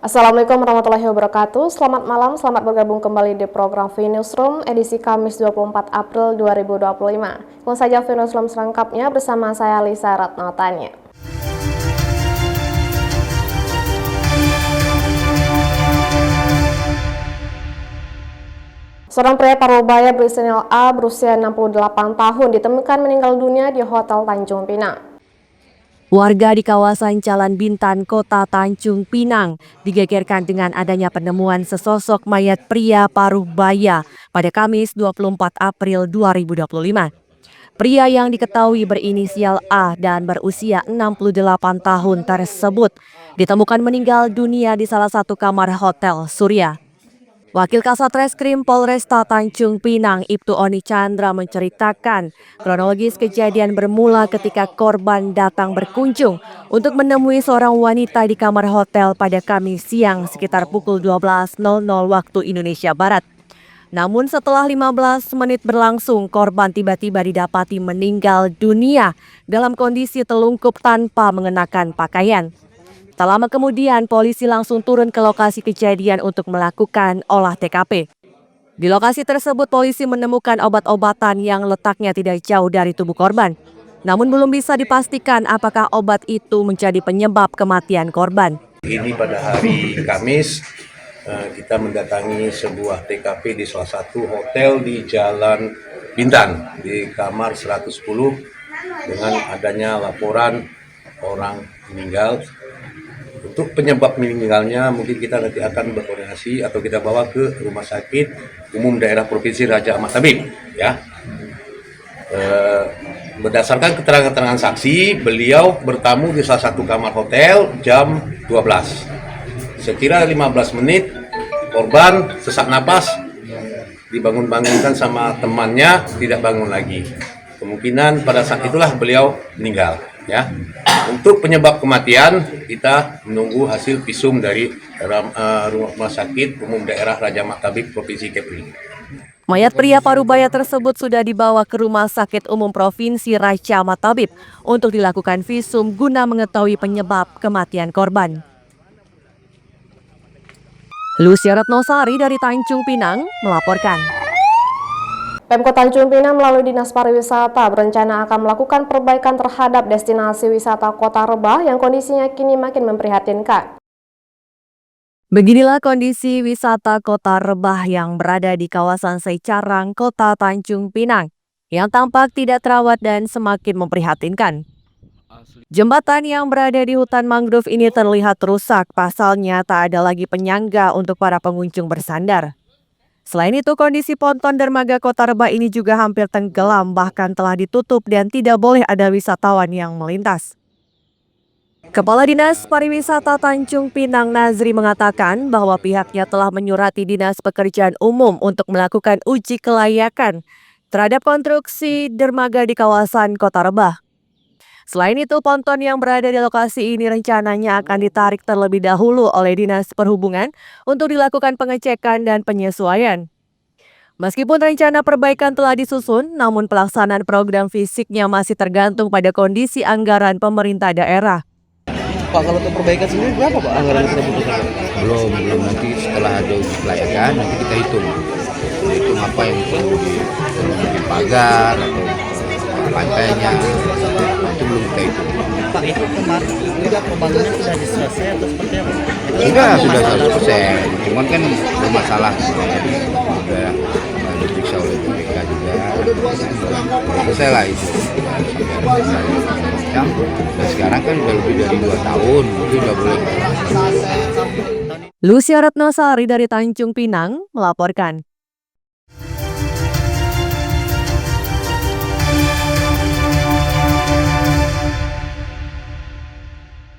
Assalamualaikum warahmatullahi wabarakatuh. Selamat malam, selamat bergabung kembali di program V-Newsroom edisi Kamis 24 April 2025. Langsung saja V-Newsroom selengkapnya bersama saya Lisa Ratnatanya. Seorang pria Parubaya berinisial A berusia 68 tahun ditemukan meninggal dunia di Hotel Tanjung Pinang. Warga di kawasan Jalan Bintan, Kota Tanjung Pinang digegerkan dengan adanya penemuan sesosok mayat pria Parubaya pada Kamis 24 April 2025. Pria yang diketahui berinisial A dan berusia 68 tahun tersebut ditemukan meninggal dunia di salah satu kamar Hotel Surya. Wakil Kasat Reskrim Polresta Tanjung Pinang, Ibtu Oni Chandra menceritakan kronologis kejadian bermula ketika korban datang berkunjung untuk menemui seorang wanita di kamar hotel pada Kamis siang sekitar pukul 12.00 waktu Indonesia Barat. Namun setelah 15 menit berlangsung, korban tiba-tiba didapati meninggal dunia dalam kondisi telungkup tanpa mengenakan pakaian. Tak lama kemudian, polisi langsung turun ke lokasi kejadian untuk melakukan olah TKP. Di lokasi tersebut, polisi menemukan obat-obatan yang letaknya tidak jauh dari tubuh korban. Namun belum bisa dipastikan apakah obat itu menjadi penyebab kematian korban. Ini pada hari Kamis, kita mendatangi sebuah TKP di salah satu hotel di Jalan Bintan, di kamar 110, dengan adanya laporan orang meninggal. Untuk penyebab meninggalnya mungkin kita nanti akan berkoordinasi atau kita bawa ke Rumah Sakit Umum Daerah Provinsi Raja Ahmad Tabib. Ya. Berdasarkan keterangan-keterangan saksi, beliau bertamu di salah satu kamar hotel jam 12. Sekira 15 menit, korban sesak napas, dibangun-bangunkan sama temannya, tidak bangun lagi. Kemungkinan pada saat itulah beliau meninggal. Ya. Untuk penyebab kematian, kita menunggu hasil visum dari Rumah Sakit Umum Daerah Raja Ahmad Tabib Provinsi Kepri. Mayat pria Parubaya tersebut sudah dibawa ke Rumah Sakit Umum Provinsi Raja Ahmad Tabib untuk dilakukan visum guna mengetahui penyebab kematian korban. Lucia Ratnosari dari Tanjung Pinang melaporkan. Pemkot Tanjung Pinang melalui Dinas Pariwisata berencana akan melakukan perbaikan terhadap destinasi wisata Kota Rebah yang kondisinya kini makin memprihatinkan. Beginilah kondisi wisata Kota Rebah yang berada di kawasan Secarang, Kota Tanjung Pinang, yang tampak tidak terawat dan semakin memprihatinkan. Jembatan yang berada di hutan mangrove ini terlihat rusak, pasalnya tak ada lagi penyangga untuk para pengunjung bersandar. Selain itu, kondisi ponton dermaga Kota Rebah ini juga hampir tenggelam, bahkan telah ditutup dan tidak boleh ada wisatawan yang melintas. Kepala Dinas Pariwisata Tanjung Pinang Nazri mengatakan bahwa pihaknya telah menyurati Dinas Pekerjaan Umum untuk melakukan uji kelayakan terhadap konstruksi dermaga di kawasan Kota Rebah. Selain itu, ponton yang berada di lokasi ini rencananya akan ditarik terlebih dahulu oleh Dinas Perhubungan untuk dilakukan pengecekan dan penyesuaian. Meskipun rencana perbaikan telah disusun, namun pelaksanaan program fisiknya masih tergantung pada kondisi anggaran pemerintah daerah. Pak, kalau untuk perbaikan sendiri berapa Pak anggaran yang sudah dibutuhkan? Belum nanti setelah ada uji kelayakan nanti kita hitung apa yang perlu di pagar atau lantainya, itu belum kita hitung. Pak, itu kemarin juga pembangunan sudah selesai atau seperti apa? Sudah 100%, cuman kan ada masalah sudah diperiksa oleh BPK juga, selesai lah itu. Dan sekarang kan sudah lebih dari 2 tahun, itu sudah boleh. Lucia Ratnosari dari Tanjung Pinang melaporkan.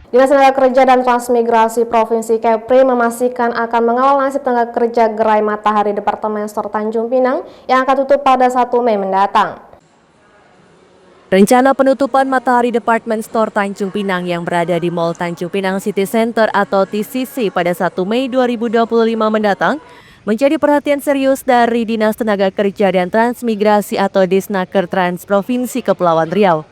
Dinas Tenaga Kerja dan Transmigrasi Provinsi Kepri memastikan akan mengawal nasib tenaga kerja gerai Matahari Departemen Store Tanjung Pinang yang akan tutup pada 1 Mei mendatang. Rencana penutupan Matahari Department Store Tanjung Pinang yang berada di Mall Tanjung Pinang City Center atau TCC pada 1 Mei 2025 mendatang menjadi perhatian serius dari Dinas Tenaga Kerja dan Transmigrasi atau Disnaker Trans Provinsi Kepulauan Riau.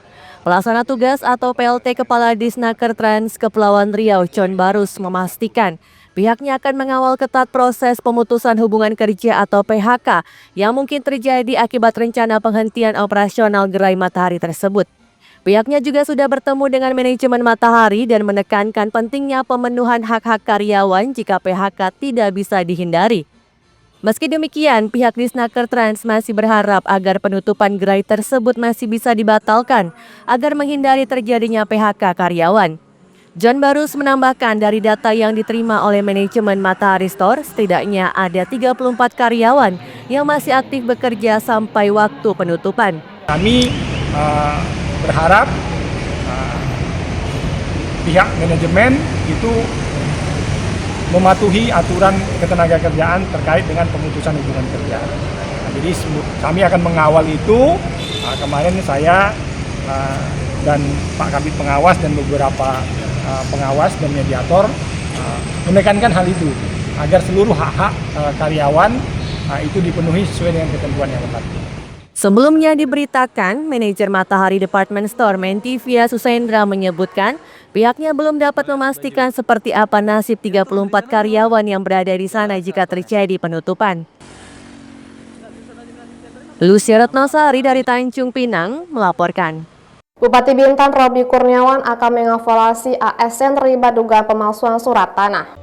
Pelaksana tugas atau PLT Kepala Disnaker Trans Kepulauan Riau, John Barus, memastikan Pihaknya akan mengawal ketat proses pemutusan hubungan kerja atau PHK yang mungkin terjadi akibat rencana penghentian operasional gerai Matahari tersebut. Pihaknya juga sudah bertemu dengan manajemen Matahari dan menekankan pentingnya pemenuhan hak-hak karyawan jika PHK tidak bisa dihindari. Meski demikian, pihak Disnaker Trans masih berharap agar penutupan gerai tersebut masih bisa dibatalkan agar menghindari terjadinya PHK karyawan. John Barus menambahkan dari data yang diterima oleh manajemen Matahari Store, setidaknya ada 34 karyawan yang masih aktif bekerja sampai waktu penutupan. Kami berharap pihak manajemen itu mematuhi aturan ketenagakerjaan terkait dengan pemutusan hubungan kerja. Jadi kami akan mengawal itu. Kemarin saya dan Pak Kabid Pengawas dan beberapa pengawas dan mediator menekankan hal itu agar seluruh hak-hak karyawan itu dipenuhi sesuai dengan ketentuan yang berlaku. Sebelumnya diberitakan, manajer Matahari Department Store Mentivia Susendra menyebutkan pihaknya belum dapat memastikan seperti apa nasib 34 karyawan yang berada di sana jika terjadi penutupan. Lucia Retnosari dari Tanjung Pinang melaporkan. Bupati Bintan Robi Kurniawan akan mengevaluasi ASN terlibat dugaan pemalsuan surat tanah.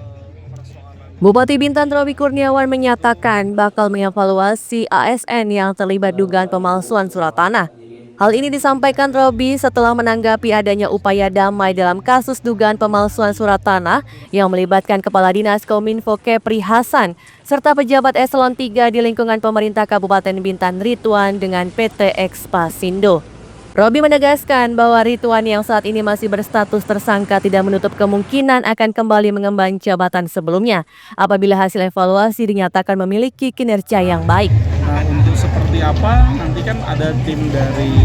Bupati Bintan Robi Kurniawan menyatakan bakal mengevaluasi ASN yang terlibat dugaan pemalsuan surat tanah. Hal ini disampaikan Robi setelah menanggapi adanya upaya damai dalam kasus dugaan pemalsuan surat tanah yang melibatkan Kepala Dinas Kominfo Kepri Hasan serta pejabat eselon 3 di lingkungan pemerintah Kabupaten Bintan Ridwan dengan PT Expasindo. Robi menegaskan bahwa Ridwan yang saat ini masih berstatus tersangka tidak menutup kemungkinan akan kembali mengemban jabatan sebelumnya apabila hasil evaluasi dinyatakan memiliki kinerja yang baik. Nah, untuk seperti apa nanti kan ada tim dari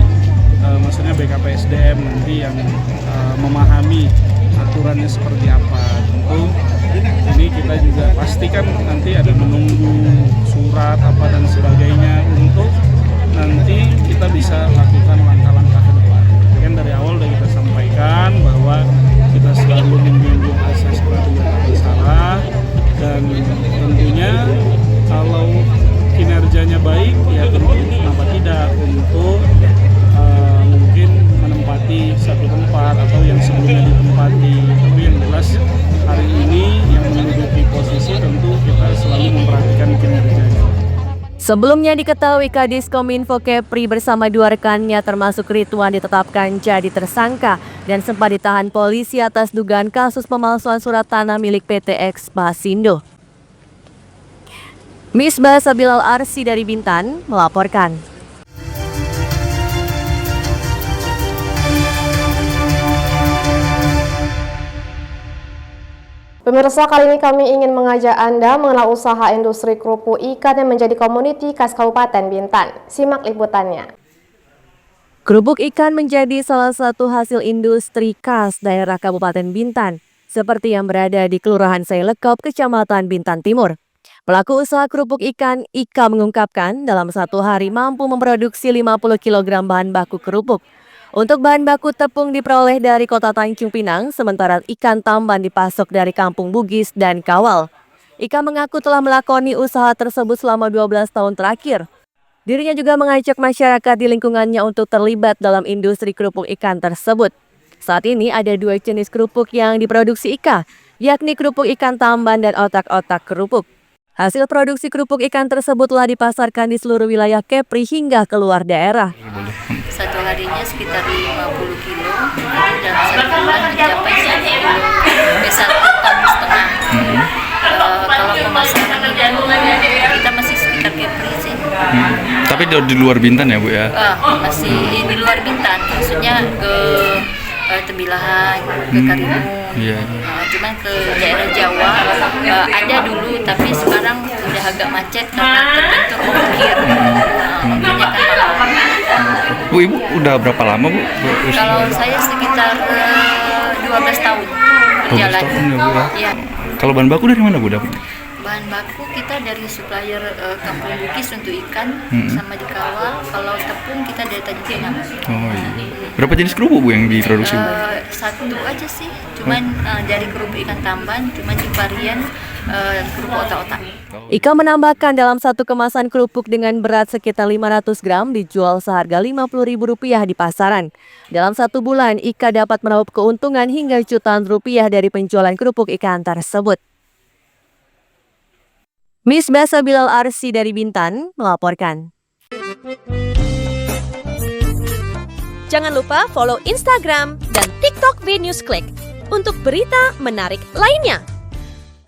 maksudnya BKPSDM nanti yang memahami aturannya seperti apa. Tentu ini kita juga pastikan nanti ada menunggu surat apa dan sebagainya untuk nanti kita bisa lakukan langkah-langkah ke depan. Kan dari awal sudah kita sampaikan bahwa kita selalu menjunjung asas praduga tak bersalah dan tentunya kalau kinerjanya baik ya tentu kenapa tidak untuk mungkin menempati satu tempat atau yang sebelumnya ditempati. Tapi yang jelas hari ini yang menduduki posisi tentu kita selalu memperhatikan kinerjanya. Sebelumnya diketahui Kadis Kominfo Kepri bersama dua rekannya termasuk Ridwan ditetapkan jadi tersangka dan sempat ditahan polisi atas dugaan kasus pemalsuan surat tanah milik PT Expasindo. Misbah Sabilal Arsi dari Bintan melaporkan. Pemirsa, kali ini kami ingin mengajak Anda mengenal usaha industri kerupuk ikan yang menjadi komoditi khas Kabupaten Bintan. Simak liputannya. Kerupuk ikan menjadi salah satu hasil industri khas daerah Kabupaten Bintan, seperti yang berada di Kelurahan Sailekop, Kecamatan Bintan Timur. Pelaku usaha kerupuk ikan, Ika, mengungkapkan dalam satu hari mampu memproduksi 50 kg bahan baku kerupuk. Untuk bahan baku tepung diperoleh dari kota Tanjung Pinang, sementara ikan tamban dipasok dari Kampung Bugis dan Kawal. Ika mengaku telah melakoni usaha tersebut selama 12 tahun terakhir. Dirinya juga mengajak masyarakat di lingkungannya untuk terlibat dalam industri kerupuk ikan tersebut. Saat ini ada dua jenis kerupuk yang diproduksi Ika, yakni kerupuk ikan tamban dan otak-otak kerupuk. Hasil produksi kerupuk ikan tersebut telah dipasarkan di seluruh wilayah Kepri hingga keluar daerah. Satu harinya sekitar 50 kilo, jadi dalam satu bulan mencapai 1 kilo sampai 1,5 ton. Kalau pemasaran kita masih sekitar Kepri sih. Tapi di luar Bintan ya Bu ya? Masih di luar Bintan, maksudnya ke Tembilahan, ke Karimun. Iya. Cuman ke daerah Jawa ada dulu, tapi sekarang udah agak macet karena terbentur ongkir. Ongkirnya kan mahal. Bu, Ibu udah berapa lama Bu? Kalau saya sekitar 12 tahun berjalan. 12 tahun ya Bu ya? Iya. Kalau bahan baku dari mana Bu dapat? bahan baku kita dari supplier Kampung Bugis untuk ikan sama dikawal. Kalau tepung kita dari Tanjung Pinang. Oh iya. Berapa jenis kerupuk Bu yang diproduksi Bu? Satu aja sih, cuman dari kerupuk ikan tamban, cuman di varian kerupuk otak-otak. Ika menambahkan dalam satu kemasan kerupuk dengan berat sekitar 500 gram dijual seharga Rp50.000 di pasaran. Dalam 1 bulan, Ika dapat meraup keuntungan hingga jutaan rupiah dari penjualan kerupuk ikan tersebut. Miss Basa Bilal Arsi dari Bintan melaporkan. Jangan lupa follow Instagram dan TikTok VNewsClick untuk berita menarik lainnya.